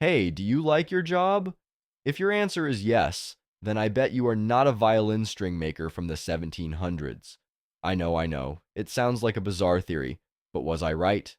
Hey, do you like your job? If your answer is yes, then I bet you are not a violin string maker from the 1700s. I know. It sounds like a bizarre theory, but was I right?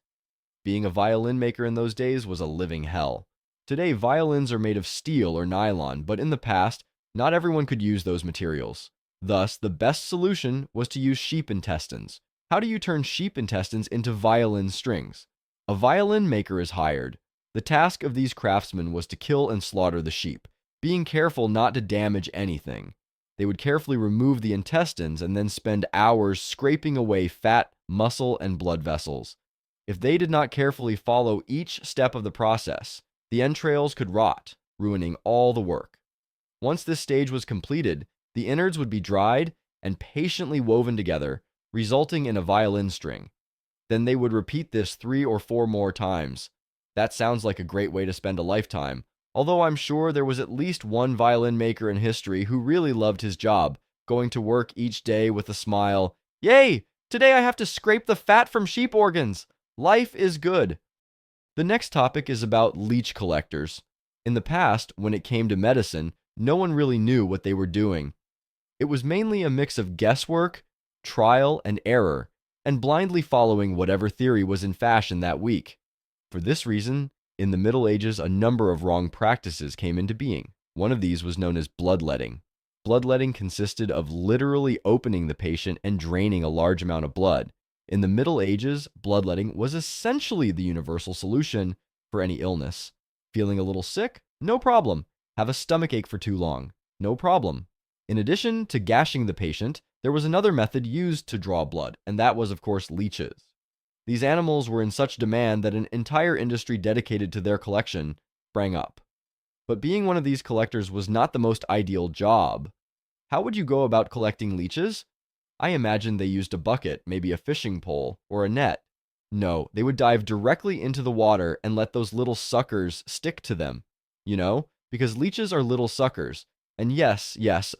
Being a violin maker in those days was a living hell. Today, violins are made of steel or nylon, but in the past, not everyone could use those materials. Thus, the best solution was to use sheep intestines. How do you turn sheep intestines into violin strings? A violin maker is hired. The task of these craftsmen was to kill and slaughter the sheep, being careful not to damage anything. They would carefully remove the intestines and then spend hours scraping away fat, muscle, and blood vessels. If they did not carefully follow each step of the process, the entrails could rot, ruining all the work. Once this stage was completed, the innards would be dried and patiently woven together, resulting in a violin string. Then they would repeat this 3 or 4 more times. That sounds like a great way to spend a lifetime, although I'm sure there was at least one violin maker in history who really loved his job, going to work each day with a smile. Yay! Today I have to scrape the fat from sheep organs! Life is good. The next topic is about leech collectors. In the past, when it came to medicine, no one really knew what they were doing. It was mainly a mix of guesswork, trial and error, and blindly following whatever theory was in fashion that week. For this reason, in the Middle Ages, a number of wrong practices came into being. One of these was known as bloodletting. Bloodletting consisted of literally opening the patient and draining a large amount of blood. In the Middle Ages, bloodletting was essentially the universal solution for any illness. Feeling a little sick? No problem. Have a stomachache for too long? No problem. In addition to gashing the patient, there was another method used to draw blood, and that was, of course, leeches. These animals were in such demand that an entire industry dedicated to their collection sprang up. But being one of these collectors was not the most ideal job. How would you go about collecting leeches? I imagine they used a bucket, maybe a fishing pole, or a net. No, they would dive directly into the water and let those little suckers stick to them. Because leeches are little suckers. And yes,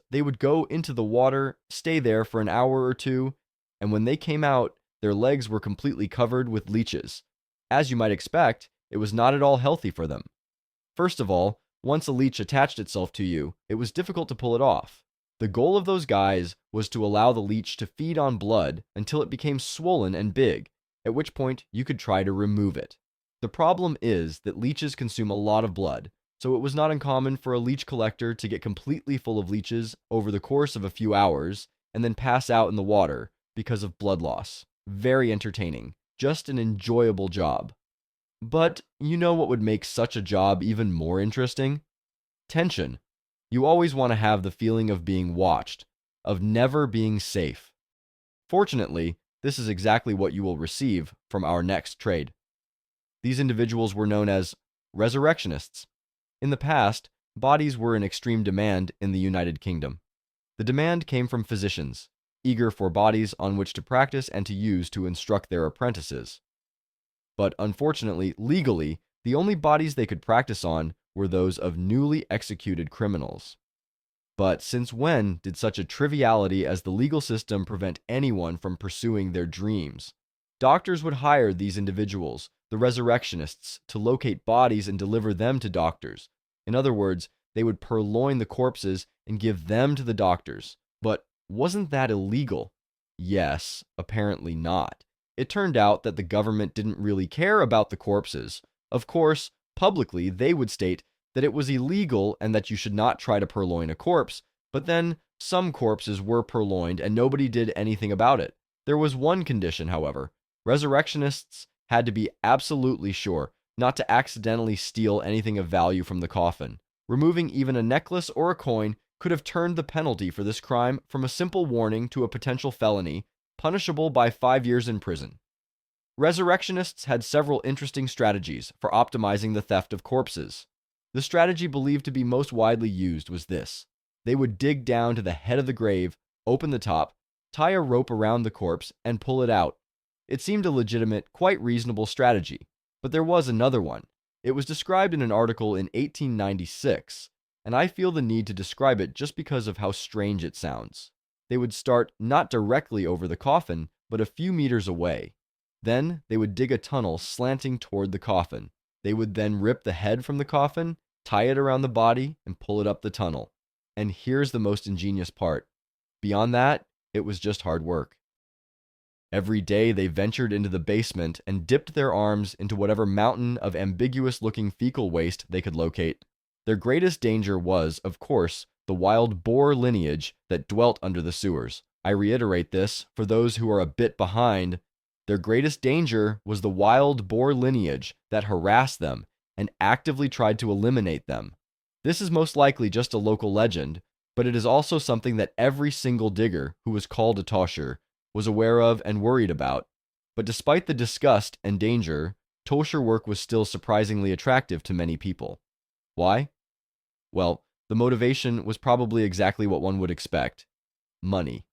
they would go into the water, stay there for an hour or two, and when they came out, their legs were completely covered with leeches. As you might expect, it was not at all healthy for them. First of all, once a leech attached itself to you, it was difficult to pull it off. The goal of those guys was to allow the leech to feed on blood until it became swollen and big, at which point you could try to remove it. The problem is that leeches consume a lot of blood, so it was not uncommon for a leech collector to get completely full of leeches over the course of a few hours and then pass out in the water because of blood loss. Very entertaining, just an enjoyable job. But you know what would make such a job even more interesting? Tension. You always want to have the feeling of being watched, of never being safe. Fortunately, this is exactly what you will receive from our next trade. These individuals were known as resurrectionists. In the past, bodies were in extreme demand in the United Kingdom. The demand came from physicians, eager for bodies on which to practice and to use to instruct their apprentices. But unfortunately, legally, the only bodies they could practice on were those of newly executed criminals. But since when did such a triviality as the legal system prevent anyone from pursuing their dreams? Doctors would hire these individuals, the resurrectionists, to locate bodies and deliver them to doctors. In other words, they would purloin the corpses and give them to the doctors. But wasn't that illegal? Yes, apparently not. It turned out that the government didn't really care about the corpses. Of course, publicly, they would state that it was illegal and that you should not try to purloin a corpse, but then some corpses were purloined and nobody did anything about it. There was one condition, however. Resurrectionists had to be absolutely sure not to accidentally steal anything of value from the coffin. Removing even a necklace or a coin could have turned the penalty for this crime from a simple warning to a potential felony, punishable by 5 years in prison. Resurrectionists had several interesting strategies for optimizing the theft of corpses. The strategy believed to be most widely used was this. They would dig down to the head of the grave, open the top, tie a rope around the corpse, and pull it out. It seemed a legitimate, quite reasonable strategy. But there was another one. It was described in an article in 1896, and I feel the need to describe it just because of how strange it sounds. They would start not directly over the coffin, but a few meters away. Then they would dig a tunnel slanting toward the coffin. They would then rip the head from the coffin, tie it around the body, and pull it up the tunnel. And here's the most ingenious part. Beyond that, it was just hard work. Every day they ventured into the basement and dipped their arms into whatever mountain of ambiguous-looking fecal waste they could locate. Their greatest danger was, of course, the wild boar lineage that dwelt under the sewers. I reiterate this for those who are a bit behind. Their greatest danger was the wild boar lineage that harassed them and actively tried to eliminate them. This is most likely just a local legend, but it is also something that every single digger who was called a tosher was aware of and worried about. But despite the disgust and danger, tosher work was still surprisingly attractive to many people. Why? Well, the motivation was probably exactly what one would expect: money.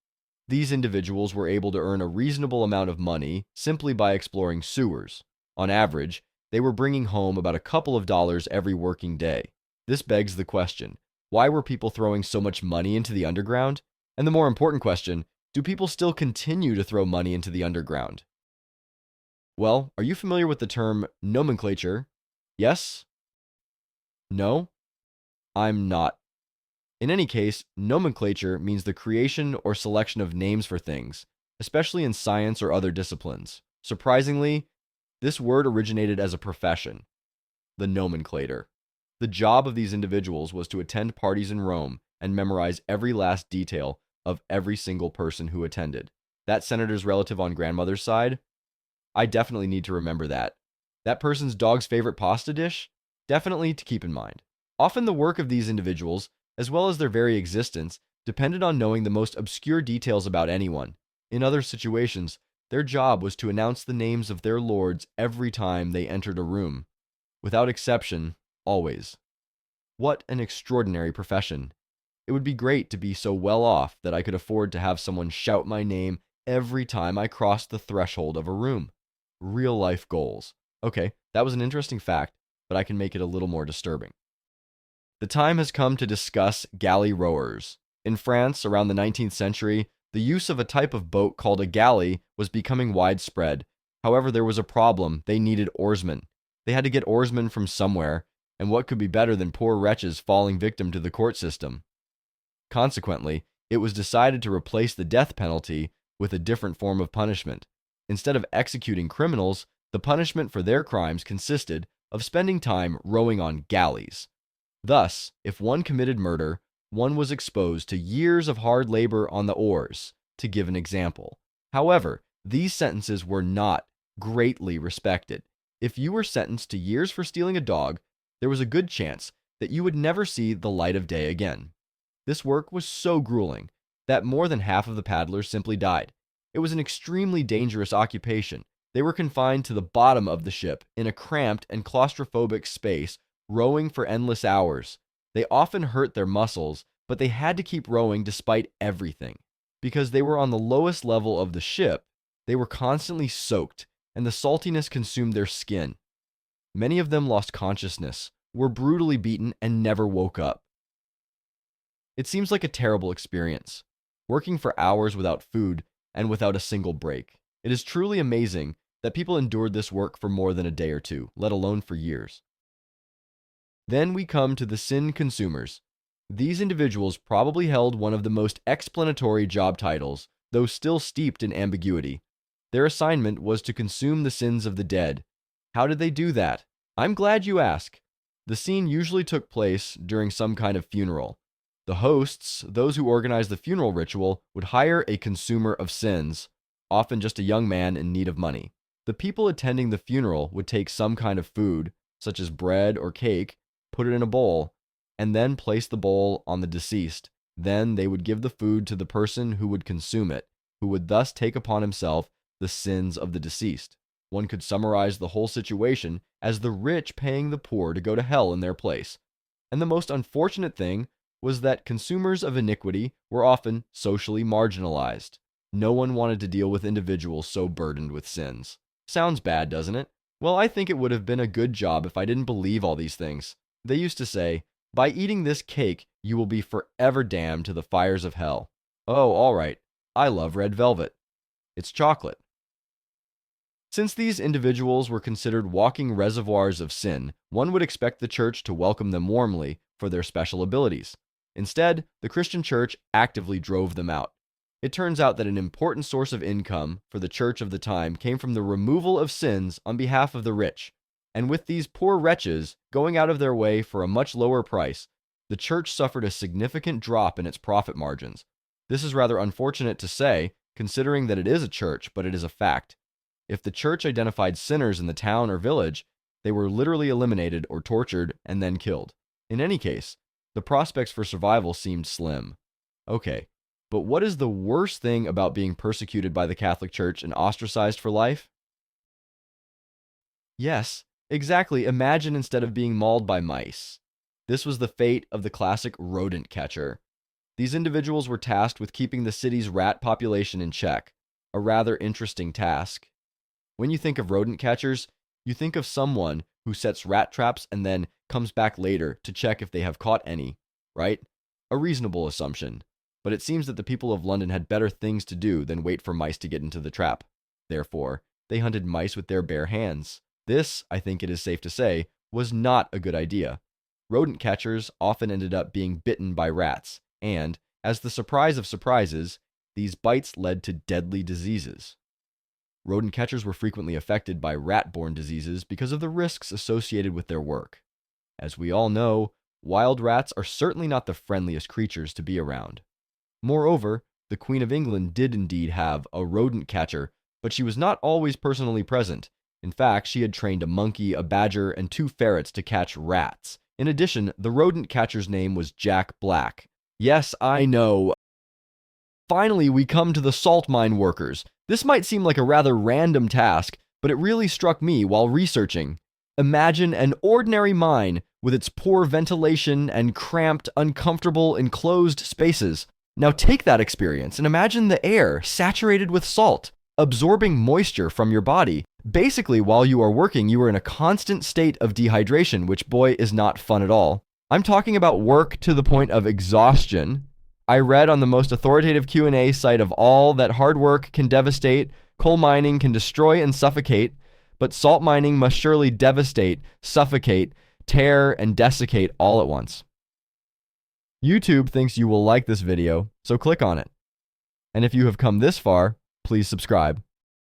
These individuals were able to earn a reasonable amount of money simply by exploring sewers. On average, they were bringing home about a couple of dollars every working day. This begs the question, why were people throwing so much money into the underground? And the more important question, do people still continue to throw money into the underground? Well, are you familiar with the term nomenclature? Yes? No? I'm not. In any case, nomenclature means the creation or selection of names for things, especially in science or other disciplines. Surprisingly, this word originated as a profession: the nomenclator. The job of these individuals was to attend parties in Rome and memorize every last detail of every single person who attended. That senator's relative on grandmother's side? I definitely need to remember that. That person's dog's favorite pasta dish? Definitely to keep in mind. Often the work of these individuals, as well as their very existence, depended on knowing the most obscure details about anyone. In other situations, their job was to announce the names of their lords every time they entered a room. Without exception, always. What an extraordinary profession. It would be great to be so well off that I could afford to have someone shout my name every time I crossed the threshold of a room. Real life goals. Okay, that was an interesting fact, but I can make it a little more disturbing. The time has come to discuss galley rowers. In France, around the 19th century, the use of a type of boat called a galley was becoming widespread. However, there was a problem: they needed oarsmen. They had to get oarsmen from somewhere, and what could be better than poor wretches falling victim to the court system? Consequently, it was decided to replace the death penalty with a different form of punishment. Instead of executing criminals, the punishment for their crimes consisted of spending time rowing on galleys. Thus, if one committed murder, one was exposed to years of hard labor on the oars, to give an example. However, these sentences were not greatly respected. If you were sentenced to years for stealing a dog, there was a good chance that you would never see the light of day again. This work was so grueling that more than half of the paddlers simply died. It was an extremely dangerous occupation. They were confined to the bottom of the ship in a cramped and claustrophobic space, rowing for endless hours. They often hurt their muscles, but they had to keep rowing despite everything. Because they were on the lowest level of the ship, they were constantly soaked, and the saltiness consumed their skin. Many of them lost consciousness, were brutally beaten, and never woke up. It seems like a terrible experience, working for hours without food and without a single break. It is truly amazing that people endured this work for more than a day or two, let alone for years. Then we come to the sin consumers. These individuals probably held one of the most explanatory job titles, though still steeped in ambiguity. Their assignment was to consume the sins of the dead. How did they do that? I'm glad you ask. The scene usually took place during some kind of funeral. The hosts, those who organized the funeral ritual, would hire a consumer of sins, often just a young man in need of money. The people attending the funeral would take some kind of food, such as bread or cake, put it in a bowl, and then place the bowl on the deceased. Then they would give the food to the person who would consume it, who would thus take upon himself the sins of the deceased. One could summarize the whole situation as the rich paying the poor to go to hell in their place. And the most unfortunate thing was that consumers of iniquity were often socially marginalized. No one wanted to deal with individuals so burdened with sins. Sounds bad, doesn't it? Well, I think it would have been a good job if I didn't believe all these things. They used to say, "By eating this cake, you will be forever damned to the fires of hell." Oh, all right. I love red velvet. It's chocolate. Since these individuals were considered walking reservoirs of sin, one would expect the church to welcome them warmly for their special abilities. Instead, the Christian church actively drove them out. It turns out that an important source of income for the church of the time came from the removal of sins on behalf of the rich. And with these poor wretches going out of their way for a much lower price, the church suffered a significant drop in its profit margins. This is rather unfortunate to say, considering that it is a church, but it is a fact. If the church identified sinners in the town or village, they were literally eliminated or tortured and then killed. In any case, the prospects for survival seemed slim. Okay, but what is the worst thing about being persecuted by the Catholic Church and ostracized for life? Yes, exactly. Imagine instead of being mauled by mice. This was the fate of the classic rodent catcher. These individuals were tasked with keeping the city's rat population in check, a rather interesting task. When you think of rodent catchers, you think of someone who sets rat traps and then comes back later to check if they have caught any, right? A reasonable assumption. But it seems that the people of London had better things to do than wait for mice to get into the trap. Therefore, they hunted mice with their bare hands. This, I think it is safe to say, was not a good idea. Rodent catchers often ended up being bitten by rats, and, as the surprise of surprises, these bites led to deadly diseases. Rodent catchers were frequently affected by rat-borne diseases because of the risks associated with their work. As we all know, wild rats are certainly not the friendliest creatures to be around. Moreover, the Queen of England did indeed have a rodent catcher, but she was not always personally present. In fact, she had trained a monkey, a badger, and 2 ferrets to catch rats. In addition, the rodent catcher's name was Jack Black. Yes, I know. Finally, we come to the salt mine workers. This might seem like a rather random task, but it really struck me while researching. Imagine an ordinary mine with its poor ventilation and cramped, uncomfortable, enclosed spaces. Now take that experience and imagine the air saturated with salt, absorbing moisture from your body. Basically, while you are working, you are in a constant state of dehydration, which, boy, is not fun at all. I'm talking about work to the point of exhaustion. I read on the most authoritative Q&A site of all that hard work can devastate, coal mining can destroy and suffocate, but salt mining must surely devastate, suffocate, tear, and desiccate all at once. YouTube thinks you will like this video, so click on it. And if you have come this far, please subscribe.